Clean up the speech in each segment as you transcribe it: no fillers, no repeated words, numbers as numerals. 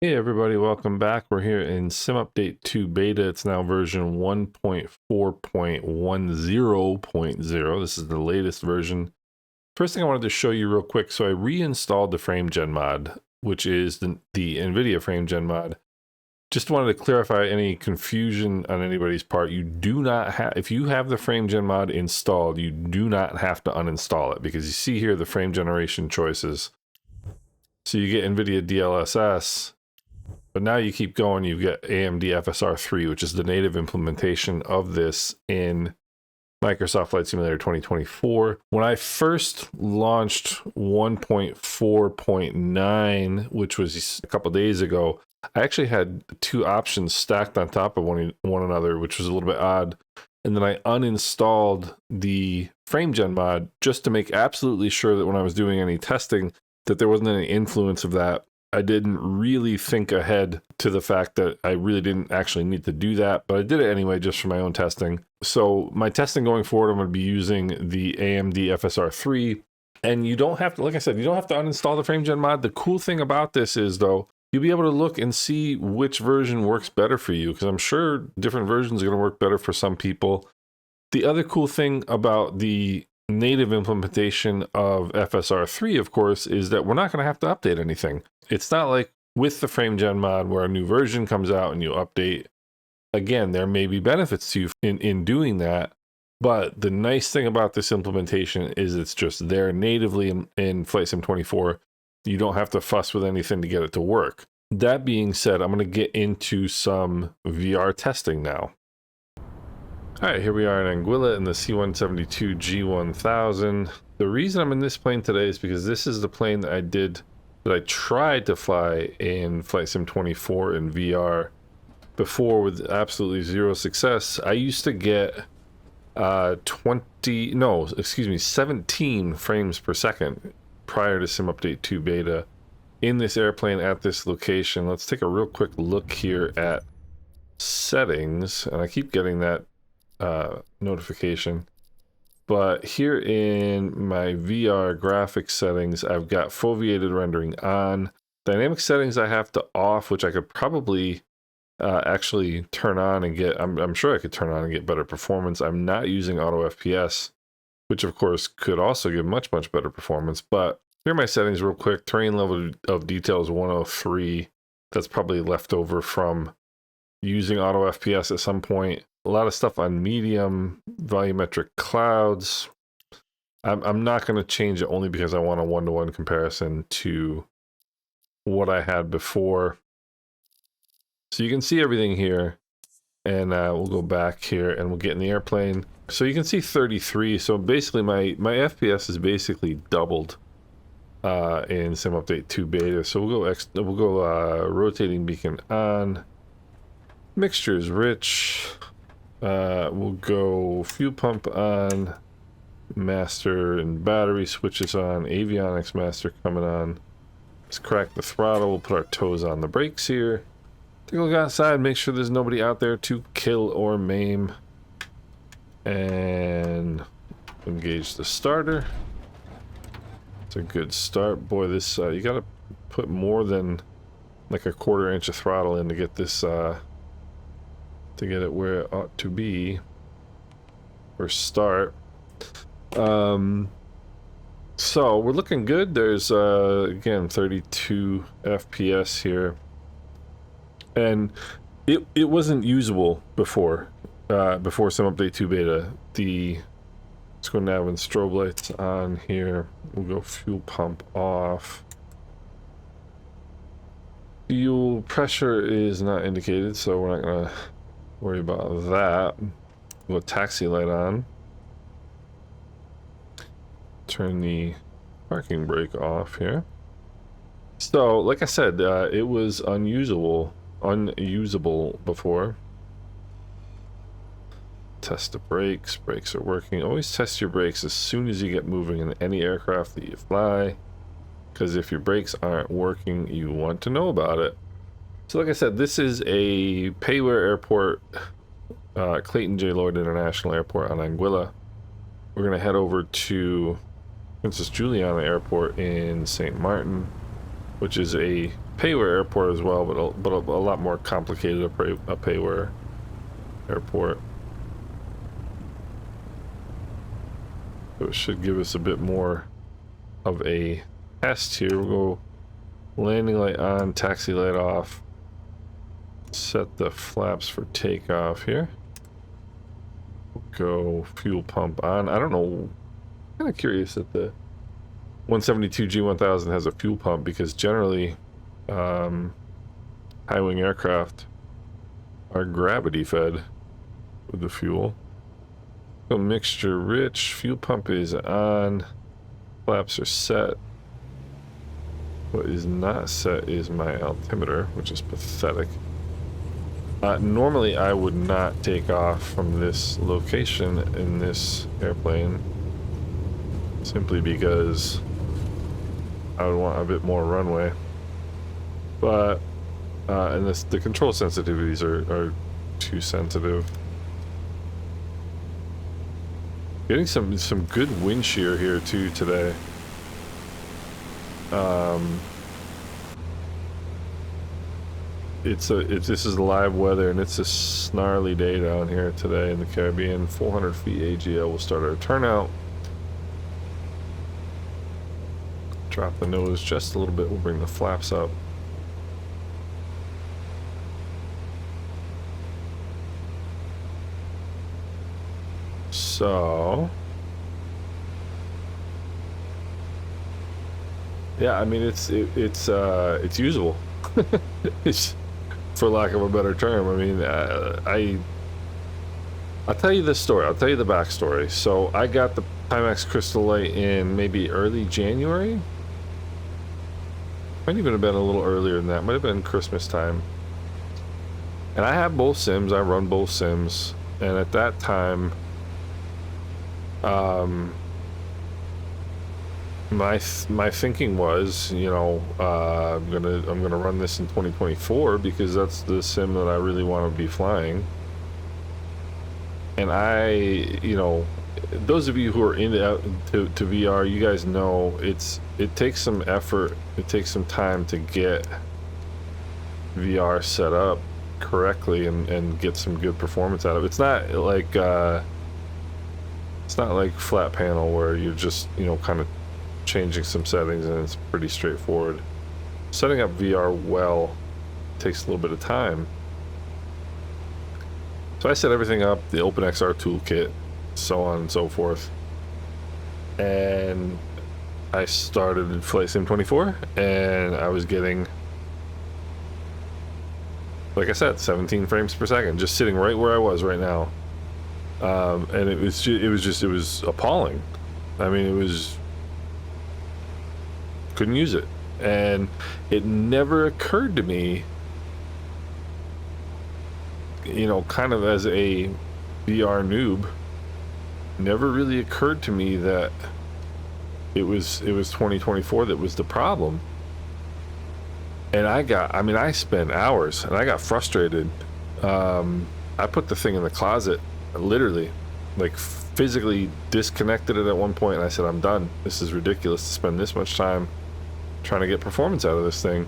Hey everybody, welcome back. We're here in SimUpdate2 Beta. It's now version 1.4.10.0. This is the latest version. First thing I wanted to show you real quick, so I reinstalled the FrameGen mod, which is the NVIDIA FrameGen mod. Just wanted to clarify any confusion on anybody's part. You do not have, if you have the FrameGen mod installed, you do not have to uninstall it, because you see here the frame generation choices. So you get NVIDIA DLSS. But now you keep going, you get AMD FSR3, which is the native implementation of this in Microsoft Flight Simulator 2024. When I first launched 1.4.9, which was a couple days ago, I actually had two options stacked on top of one another, which was a little bit odd. And then I uninstalled the FrameGen mod just to make absolutely sure that when I was doing any testing, that there wasn't any influence of that. I didn't really think ahead to the fact that I really didn't actually need to do that, but I did it anyway just for my own testing. So my testing going forward, I'm going to be using the AMD FSR3, and you don't have to, like I said, you don't have to uninstall the FrameGen mod. The cool thing about this is, though, you'll be able to look and see which version works better for you, because I'm sure different versions are going to work better for some people. The other cool thing about the native implementation of FSR3, of course, is that we're not going to have to update anything. It's not like with the FrameGen mod where a new version comes out and you update. Again, there may be benefits to you in doing that, but the nice thing about this implementation is it's just there natively in Flight Sim 24. You don't have to fuss with anything to get it to work. That being said, I'm going to get into some VR testing now. All right, here we are in Anguilla in the C-172 G1000. The reason I'm in this plane today is because this is the plane that I tried to fly in Flight Sim 24 in VR before with absolutely zero success. I used to get 17 frames per second prior to SimUpdate2 Beta in this airplane at this location. Let's take a real quick look here at settings, and I keep getting that notification. But here in my VR graphics settings, I've got Foveated Rendering on. Dynamic settings I have to off, which I could probably actually turn on and get, I'm sure I could turn on and get better performance. I'm not using Auto FPS, which of course could also give much better performance. But here are my settings real quick. Terrain level of detail is 103. That's probably left over from using Auto FPS at some point. A lot of stuff on medium, volumetric clouds. I'm not going to change it only because I want a one-to-one comparison to what I had before. So you can see everything here, and we'll go back here and we'll get in the airplane. So you can see 33. So basically my FPS is basically doubled in SimUpdate2 Beta. So we'll go rotating beacon on. Mixture is rich. We'll go fuel pump on, master and battery switches on, avionics master coming on. Let's crack the throttle. We'll put our toes on the brakes here. Take a look outside, make sure there's nobody out there to kill or maim. And engage the starter. It's a good start. Boy, this, you gotta put more than like a 1/4 inch of throttle in to get this, to get it where it ought to be for start. So we're looking good. There's again 32 FPS here, and it wasn't usable before SimUpdate2 Beta. Let's go nav and strobe lights on here. We'll go fuel pump off. Fuel pressure is not indicated, so we're not gonna worry about that. We'll go taxi light on. Turn the parking brake off here. So, like I said, it was unusable before. Test the brakes. Brakes are working. Always test your brakes as soon as you get moving in any aircraft that you fly, because if your brakes aren't working, you want to know about it. So like I said, this is a Payware Airport, Clayton J. Lloyd International Airport on Anguilla. We're going to head over to Princess Juliana Airport in St. Martin, which is a payware airport as well, but a lot more complicated a payware airport. So it should give us a bit more of a test here. We'll go landing light on, taxi light off. Set the flaps for takeoff here. We'll go fuel pump on. I don't know. I'm kind of curious that the 172 G1000 has a fuel pump, because generally high-wing aircraft are gravity fed with the fuel. So mixture rich, fuel pump is on, flaps are set. What is not set is my altimeter, which is pathetic. Normally I would not take off from this location in this airplane, simply because I would want a bit more runway. But and the control sensitivities are too sensitive. Getting some good wind shear here too today. This is live weather, and it's a snarly day down here today in the Caribbean. 400 feet AGL will start our turnout. Drop the nose just a little bit. We'll bring the flaps up. So yeah, I mean it's usable. It's, for lack of a better term. I mean, I'll tell you this story. I'll tell you the backstory. So I got the Pimax crystal light in maybe early January. Might even have been a little earlier than that. Might have been Christmas time. And I have both sims. I run both sims. And at that time, my thinking was, you know, I'm gonna run this in 2024 because that's the sim that I really want to be flying. And you know, those of you who are into to VR, you guys know it takes some effort, it takes some time to get VR set up correctly and get some good performance out of it. It's not like flat panel where you're just, you know, kind of changing some settings and it's pretty straightforward. Setting up VR well takes a little bit of time. So I set everything up, the OpenXR toolkit, so on and so forth. And I started in Flight Sim 24 and I was getting, like I said, 17 frames per second, just sitting right where I was right now. And it was appalling. I mean, couldn't use it. And it never occurred to me, you know, kind of as a VR noob, never really occurred to me that it was 2024 that was the problem. And I spent hours and I got frustrated. I put the thing in the closet, literally, like physically disconnected it at one point, and I said, I'm done. This is ridiculous to spend this much time trying to get performance out of this thing.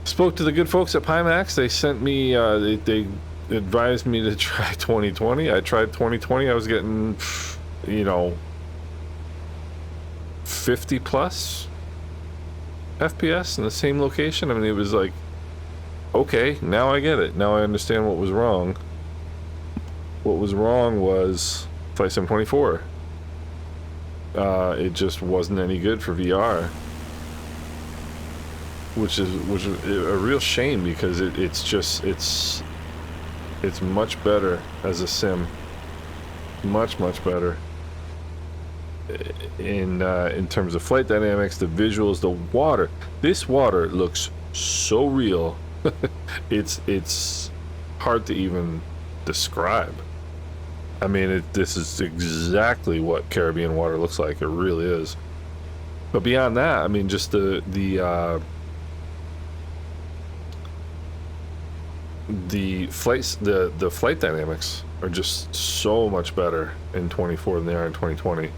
Spoke to the good folks at Pimax. They sent me, they advised me to try 2020. I tried 2020. I was getting, you know, 50 plus FPS in the same location. I mean, it was like, okay, now I get it. Now I understand what was wrong. What was wrong was Flight Sim 24. It just wasn't any good for VR, which is a real shame, because it's much better as a sim, much better in terms of flight dynamics, the visuals, the water. This water looks so real. It's hard to even describe. I mean, this is exactly what Caribbean water looks like. It really is. But beyond that, I mean, just the flight dynamics are just so much better in 24 than they are in 2020.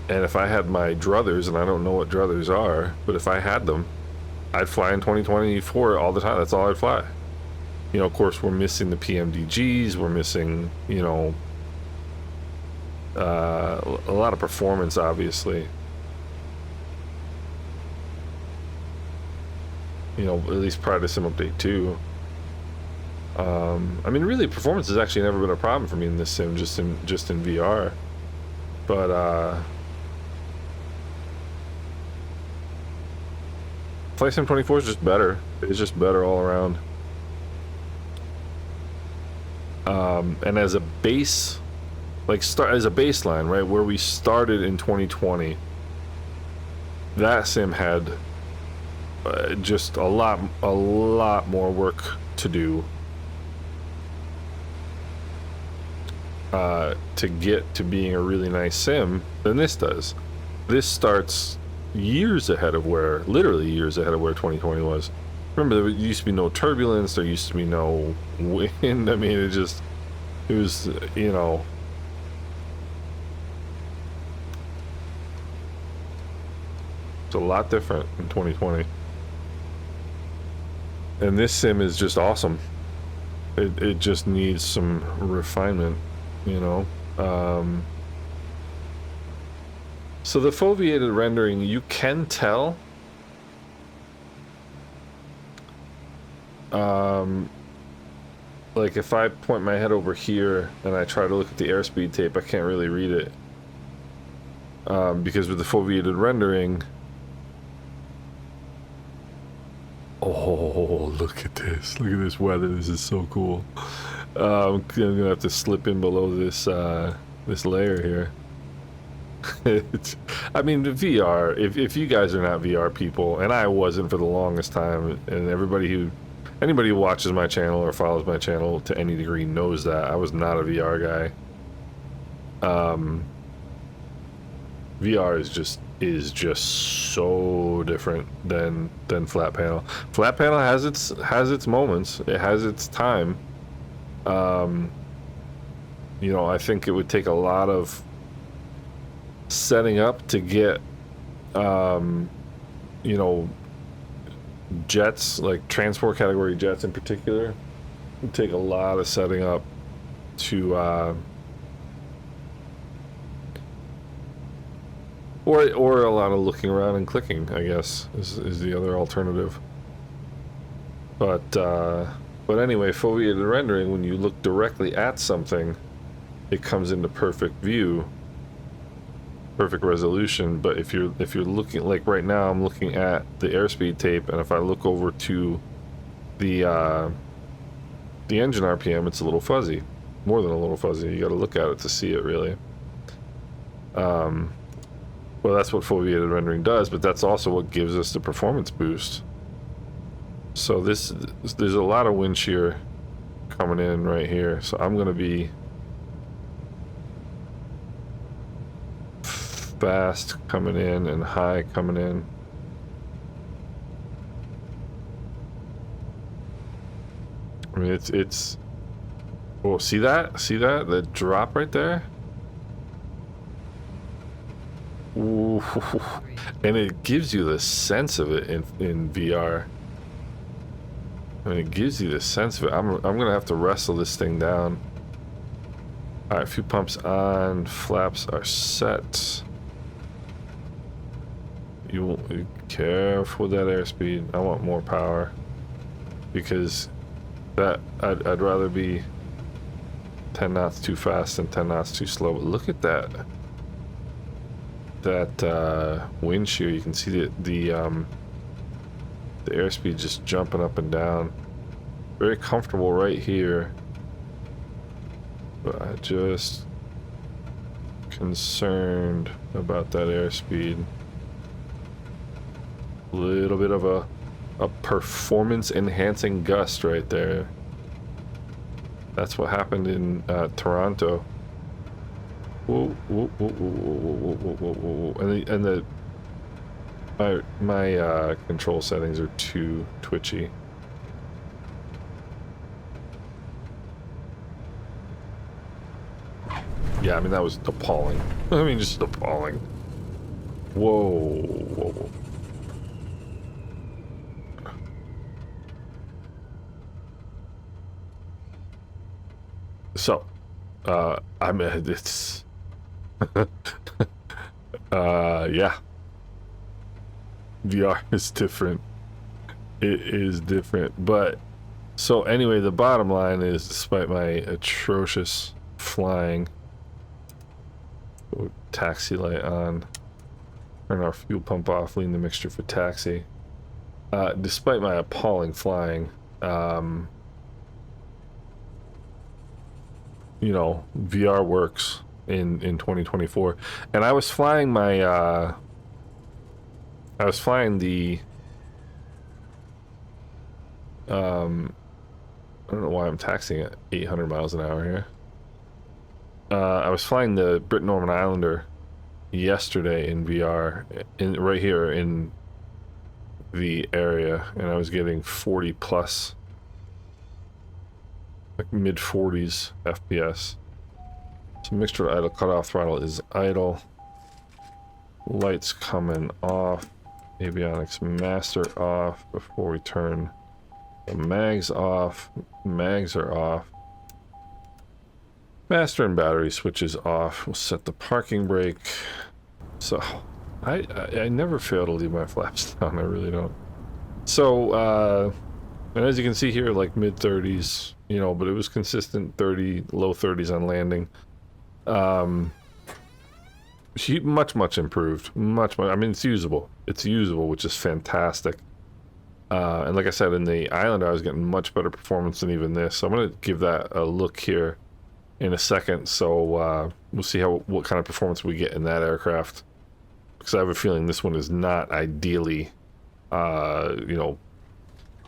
And if I had my druthers, and I don't know what druthers are, but if I had them, I'd fly in 2024 all the time. That's all I'd fly. You know, of course, we're missing the PMDGs. We're missing, you know, a lot of performance, obviously. You know, at least prior to Sim Update 2. I mean, really, performance has actually never been a problem for me in this sim, just in VR. But Flight Sim 24 is just better. It's just better all around. And as a base, like as a baseline, right, where we started in 2020, that sim had just a lot more work to do to get to being a really nice sim than this does. This starts years ahead of where, literally years ahead of where 2020 was. Remember, there used to be no turbulence, there used to be no wind. I mean, it was, you know, it's a lot different in 2020. And this sim is just awesome. It just needs some refinement, you know. So the foveated rendering, you can tell like if I point my head over here and I try to look at the airspeed tape, I can't really read it because with the foveated rendering, oh, look at this weather. This is so cool. I'm gonna have to slip in below this this layer here. I mean, the VR, if you guys are not VR people, and I wasn't for the longest time, and anybody who watches my channel or follows my channel to any degree knows that I was not a VR guy. VR is just so different than flat panel. Flat panel has its moments. It has its time. You know, I think it would take a lot of setting up to get you know, jets, like transport category jets in particular, would take a lot of setting up to or a lot of looking around and clicking, I guess, is the other alternative. But anyway, foveated rendering, when you look directly at something, it comes into perfect view, perfect resolution. But if you're looking, like right now I'm looking at the airspeed tape, and if I look over to the engine RPM, it's a little fuzzy, more than a little fuzzy. You got to look at it to see it really. Well, that's what foveated rendering does, but that's also what gives us the performance boost. So there's a lot of Windsheer coming in right here, so I'm gonna be fast coming in and high coming in. I mean, it's oh, see that drop right there. Ooh. And it gives you the sense of it in VR. I mean, it gives you the sense of it. I'm gonna have to wrestle this thing down. All right, few pumps on, flaps are set. You be careful with that airspeed. I want more power because that I'd rather be 10 knots too fast than 10 knots too slow. But look at that wind shear. You can see the airspeed just jumping up and down. Very comfortable right here, but I just concerned about that airspeed. A little bit of a performance enhancing gust right there. That's what happened in Toronto. Whoa, whoa, whoa, whoa, whoa, whoa, whoa, whoa. And my control settings are too twitchy. Yeah, I mean, that was appalling. I mean, just appalling. Whoa, whoa, whoa. So, I mean, it's, yeah, VR is different. It is different, but so anyway, the bottom line is, despite my atrocious flying, taxi light on, turn our fuel pump off, lean the mixture for taxi. Despite my appalling flying, you know, VR works in 2024. And I was flying my I was flying the I don't know why I'm taxiing at 800 miles an hour here. I was flying the Brit Norman Islander yesterday in VR, right here in the area, and I was getting 40 plus, like mid 40s FPS. So mixture idle, cutoff throttle is idle. Lights coming off. Avionics master off before we turn the mags off. Mags are off. Master and battery switches off. We'll set the parking brake. So I never fail to leave my flaps down. I really don't. So and as you can see here, like mid 30s, you know, but it was consistent 30, low 30s on landing. Much improved. Much. I mean, it's usable. It's usable, which is fantastic. And like I said, in the Islander, I was getting much better performance than even this. So I'm going to give that a look here in a second. So we'll see what kind of performance we get in that aircraft. Because I have a feeling this one is not ideally, you know,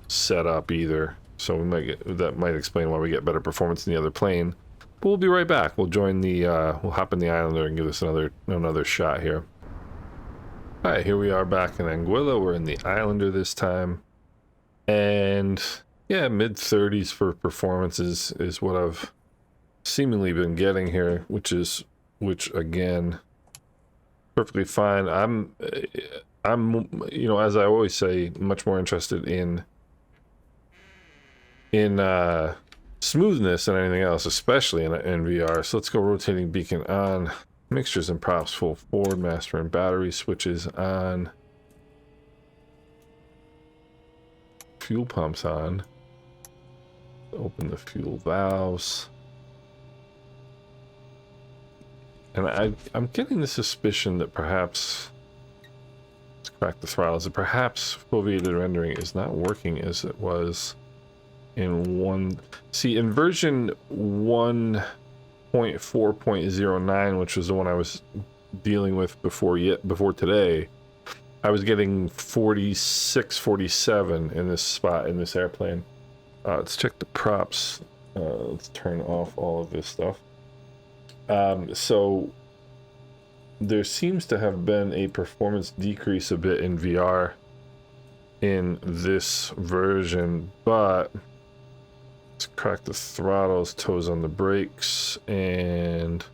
set up either. So we might get, that might explain why we get better performance in the other plane. But we'll be right back. We'll join the, we'll hop in the Islander and give this another shot here. Alright, here we are back in Anguilla. We're in the Islander this time. And yeah, mid 30s for performance is what I've seemingly been getting here, which again, perfectly fine. I'm, you know, as I always say, much more interested in smoothness than anything else, especially in VR. So let's go rotating beacon on, mixtures and props full forward, master and battery switches on, fuel pumps on, open the fuel valves. And I'm getting the suspicion that perhaps, let's crack the throttles, that perhaps foveated rendering is not working as it was in in version 1.4.09, which was the one I was dealing with before today, I was getting 46, 47 in this spot, in this airplane. Let's check the props. Let's turn off all of this stuff. So there seems to have been a performance decrease a bit in VR in this version, but let's crack the throttles, toes on the brakes, and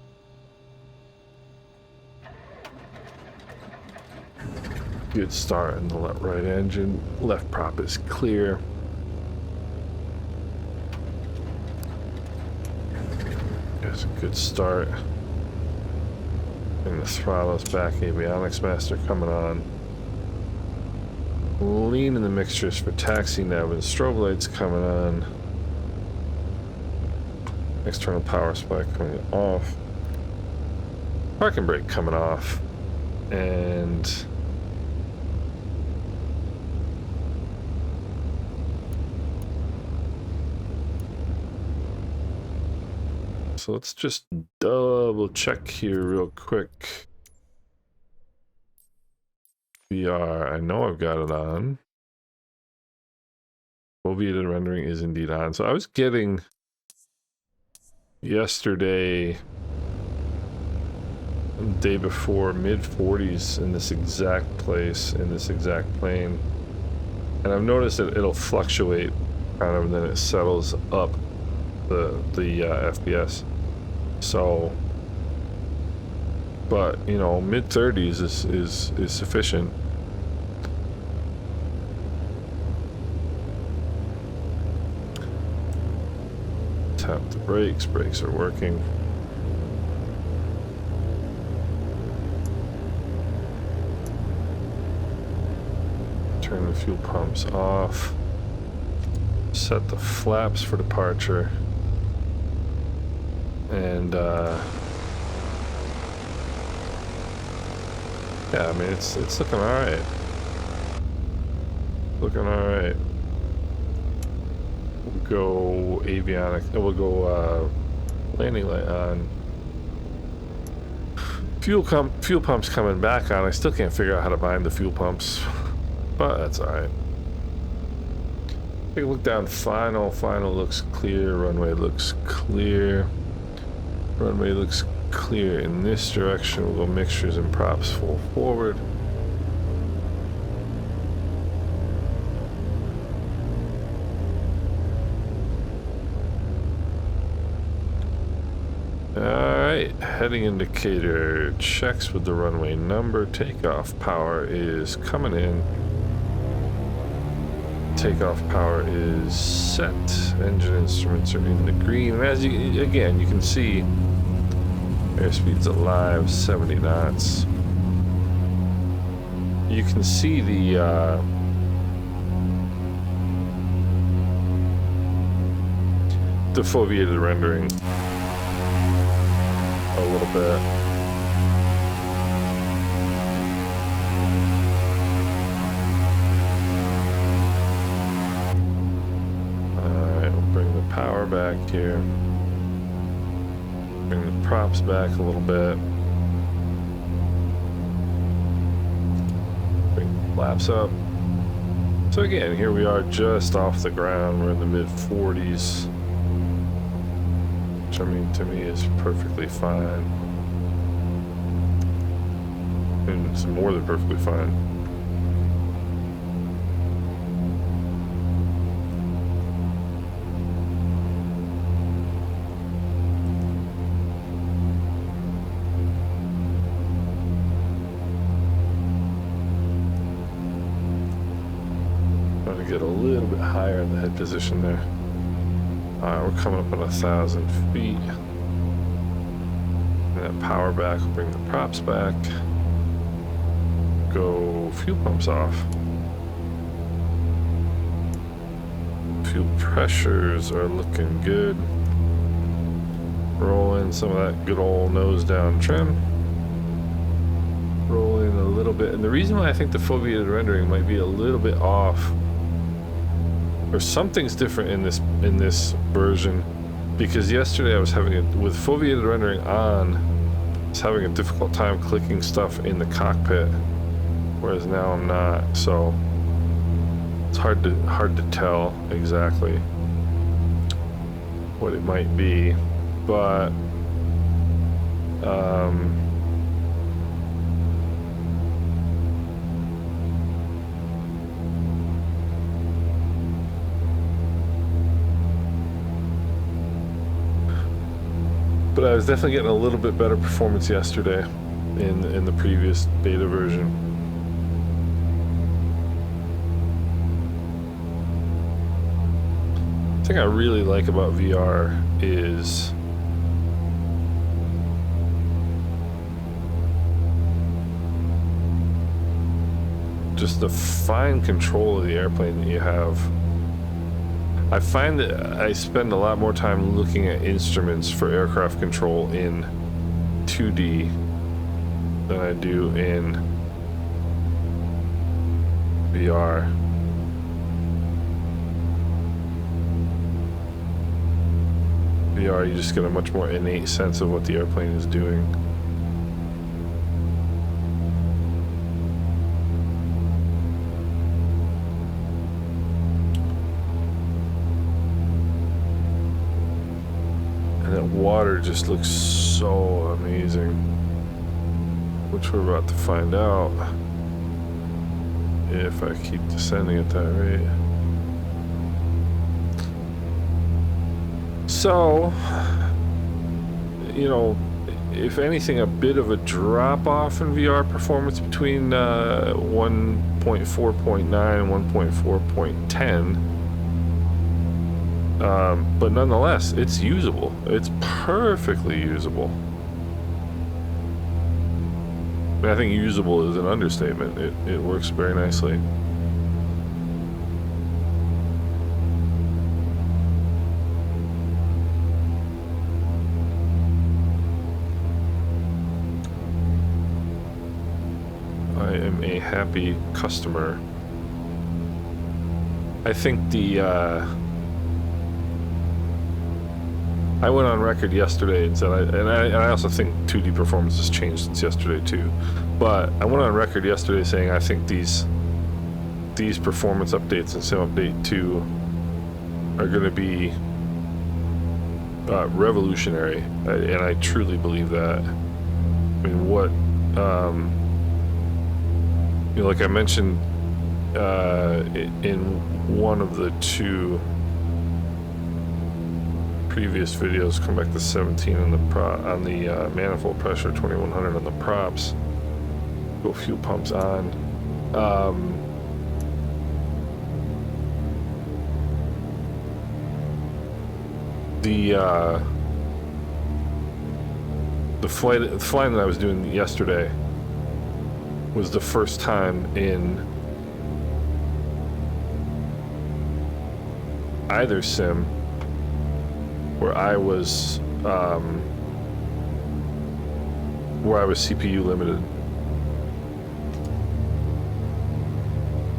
good start in the right engine. Left prop is clear. There's a good start. And the throttle's back. Avionics master coming on. Lean in the mixtures for taxi nav and strobe lights coming on. External power supply coming off. Parking brake coming off. And so let's just double check here real quick. VR, I know I've got it on. Foveated rendering is indeed on. So I was getting yesterday, the day before, mid 40s in this exact place, in this exact plane. And I've noticed that it'll fluctuate kind of, and then it settles up the FPS. So but you know, mid-30s is sufficient. Tap the brakes. Brakes are working. Turn the fuel pumps off. Set the flaps for departure. And yeah, I mean it's looking all right. Looking all right. We'll go avionic. We'll go landing light on. Fuel pumps coming back on. I still can't figure out how to bind the fuel pumps, but that's all right. Take a look down. Final looks clear. Runway looks clear. Runway looks clear in this direction. We'll go mixtures and props full forward. Alright, heading indicator checks with the runway number. Takeoff power is coming in. Takeoff power is set. Engine instruments are in the green. And as you, again, you can see airspeed's alive, 70 knots. You can see the foveated rendering a little bit. Alright, we'll bring the power back here. Bring the props back a little bit. Bring the flaps up. So again, here we are just off the ground. We're in the mid-40s. Which, I mean, to me is perfectly fine. And it's more than perfectly fine. Trying to get a little bit higher in the head position there. Alright, we're coming up on 1,000 feet. And that power back, we'll bring the props back. Go fuel pumps off. Fuel pressures are looking good. Roll in some of that good old nose down trim. Roll in a little bit. And the reason why I think the foveated rendering might be a little bit off, or something's different in this version, because yesterday I was having it with foveated rendering on. I was having a difficult time clicking stuff in the cockpit, whereas now I'm not. So it's hard to tell exactly what it might be, but but I was definitely getting a little bit better performance yesterday in the previous beta version. The thing I really like about VR is just the fine control of the airplane that you have. I find that I spend a lot more time looking at instruments for aircraft control in 2D than I do in VR. VR, you just get a much more innate sense of what the airplane is doing. Water just looks so amazing, which we're about to find out if I keep descending at that rate. So, you know, if anything, a bit of a drop off in VR performance between 1.4.9 and 1.4.10. But nonetheless, it's usable. It's perfectly usable. I think usable is an understatement. It works very nicely. I am a happy customer. I think I went on record yesterday and said, I also think 2D performance has changed since yesterday too, but I went on record yesterday saying I think these performance updates in Sim Update 2 are going to be revolutionary, and I truly believe that. I mean, what, you know, like I mentioned in one of the two previous videos, come back to 17 on the manifold pressure, 2100 on the props, go fuel pumps on. The flying that I was doing yesterday was the first time in either sim where I was CPU limited,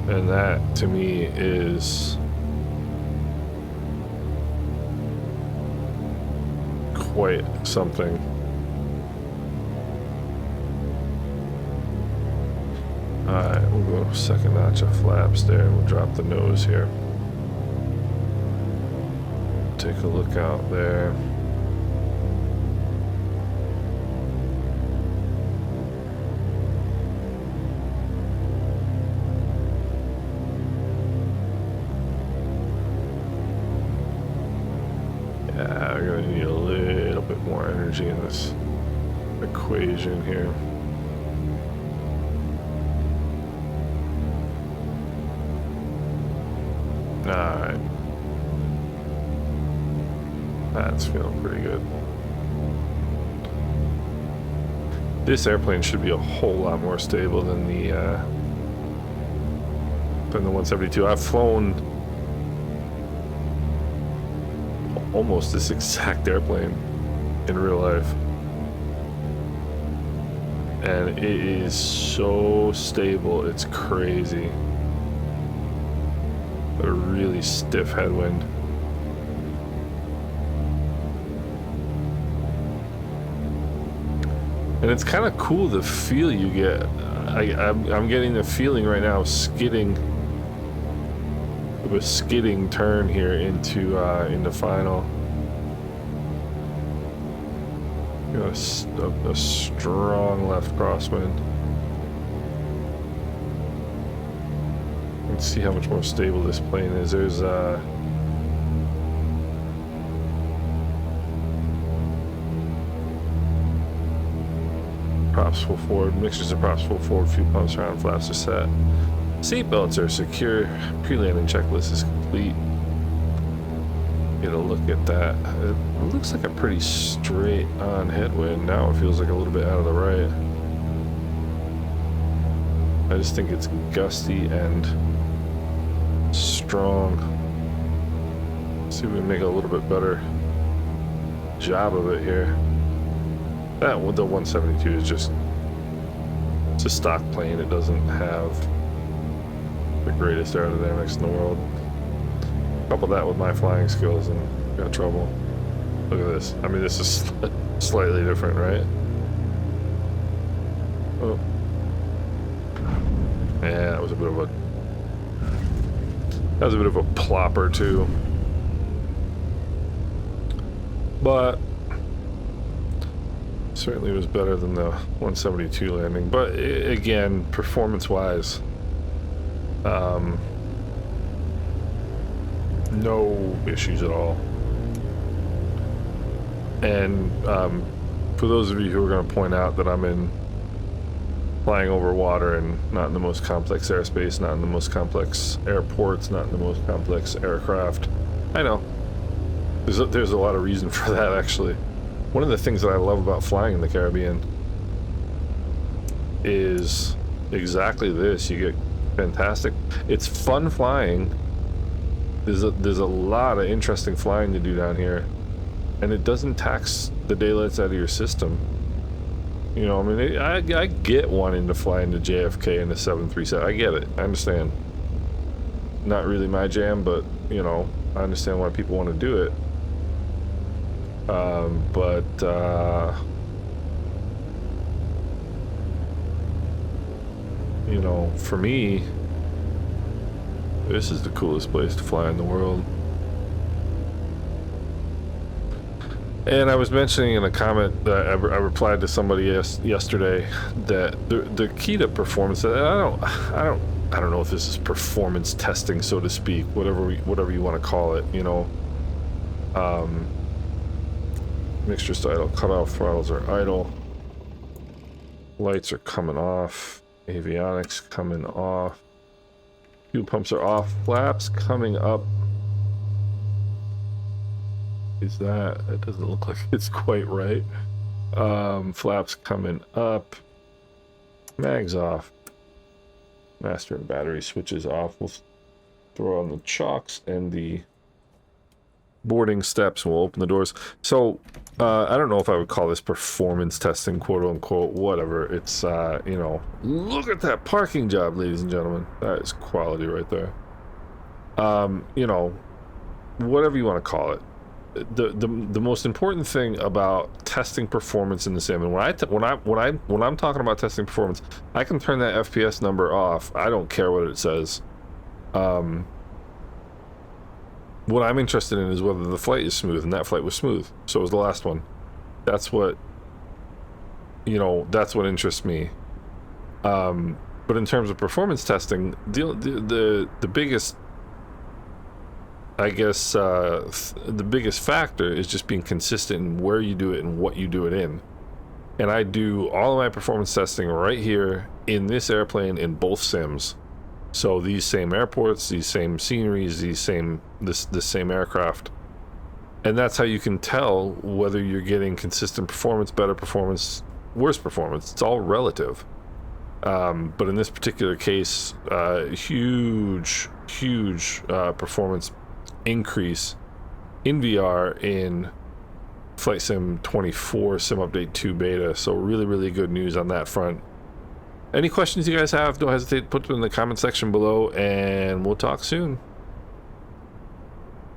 and that to me is quite something. Alright, we'll go second notch of flaps there, and we'll drop the nose here. Take a look out there. Yeah, we're gonna need a little bit more energy in this equation here. Alright. That's feeling pretty good. This airplane should be a whole lot more stable than the 172. I've flown almost this exact airplane in real life, and it is so stable, it's crazy. A really stiff headwind. And it's kind of cool the feel you get. I'm getting the feeling right now of skidding, of a skidding turn here into final. You know, a strong left crosswind. Let's see how much more stable this plane is. There's props full forward, mixtures of props full forward, fuel pumps around, flaps are set. Seat belts are secure. Pre-landing checklist is complete. Get a look at that. It looks like a pretty straight on headwind. Now it feels like a little bit out of the right. I just think it's gusty and strong. Let's see if we can make a little bit better job of it here. That the 172 is just, it's a stock plane. It doesn't have the greatest aerodynamics in the world. Couple that with my flying skills and got trouble. Look at this. I mean, this is slightly different, right? Oh. Yeah, that was a bit of a plopper too. But certainly was better than the 172 landing. But again, performance-wise, no issues at all. And for for those of you who are going to point out that I'm in flying over water and not in the most complex airspace, not in the most complex airports, not in the most complex aircraft, I know. There's a lot of reason for that, actually. One of the things that I love about flying in the Caribbean is exactly this. You get fantastic. It's fun flying. There's a lot of interesting flying to do down here, and it doesn't tax the daylights out of your system. You know, I mean, I get wanting to fly into JFK in the 737. I get it. I understand. Not really my jam, but you know, I understand why people want to do it. You know, for me, this is the coolest place to fly in the world. And I was mentioning in a comment that I replied to somebody yesterday that the key to performance, and I don't know if this is performance testing, so to speak, whatever you want to call it, you know. Mixtures to idle, cutoff, throttles are idle, lights are coming off, avionics coming off, fuel pumps are off, flaps coming up. Is that doesn't look like it's quite right. Flaps coming up, mags off, master and battery switches off. We'll throw on the chocks and the boarding steps, and we'll open the doors. So I don't know if I would call this performance testing, quote unquote, whatever. It's you know, look at that parking job, ladies and gentlemen. That is quality right there. You know, whatever you want to call it. The most important thing about testing performance in the sim, and when I'm talking about testing performance, I can turn that FPS number off. I don't care what it says. What I'm interested in is whether the flight is smooth, and that flight was smooth. So was the last one. That's what, you know, that's what interests me. But in terms of performance testing, the biggest, I guess, the biggest factor is just being consistent in where you do it and what you do it in. And I do all of my performance testing right here in this airplane in both sims. So these same airports, these same sceneries, this same aircraft. And that's how you can tell whether you're getting consistent performance, better performance, worse performance. It's all relative. But in this particular case, huge performance increase in VR in Flight Sim 24 Sim Update 2 Beta. So really good news on that front. Any questions you guys have, don't hesitate to put them in the comment section below, and we'll talk soon.